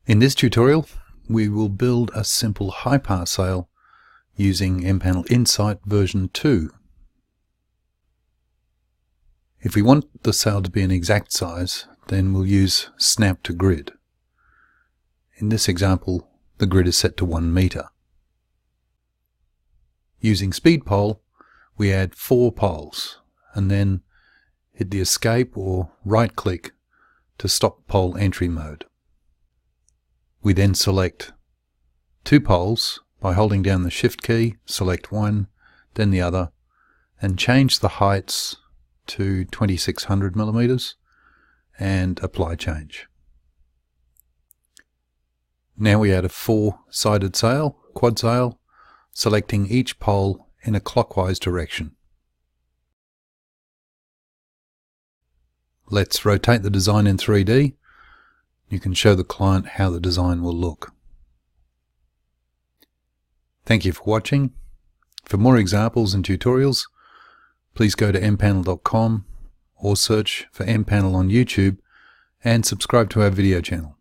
In this tutorial, we will build a simple Hypar sail using MPanel Insight version 2. If we want the sail to be an exact size, then we'll use Snap to Grid. In this example, the grid is set to 1 meter. Using Speed Pole, we add 4 poles and then hit the Escape or right-click to stop pole entry mode. We then select 2 poles by holding down the Shift key, select one, then the other, and change the heights to 2600 millimeters and apply change. Now we add a 4-sided sail, quad sail, selecting each pole in a clockwise direction. Let's rotate the design in 3D. You can show the client how the design will look. Thank you for watching. For more examples and tutorials, please go to MPanel.com or search for MPanel on YouTube and subscribe to our video channel.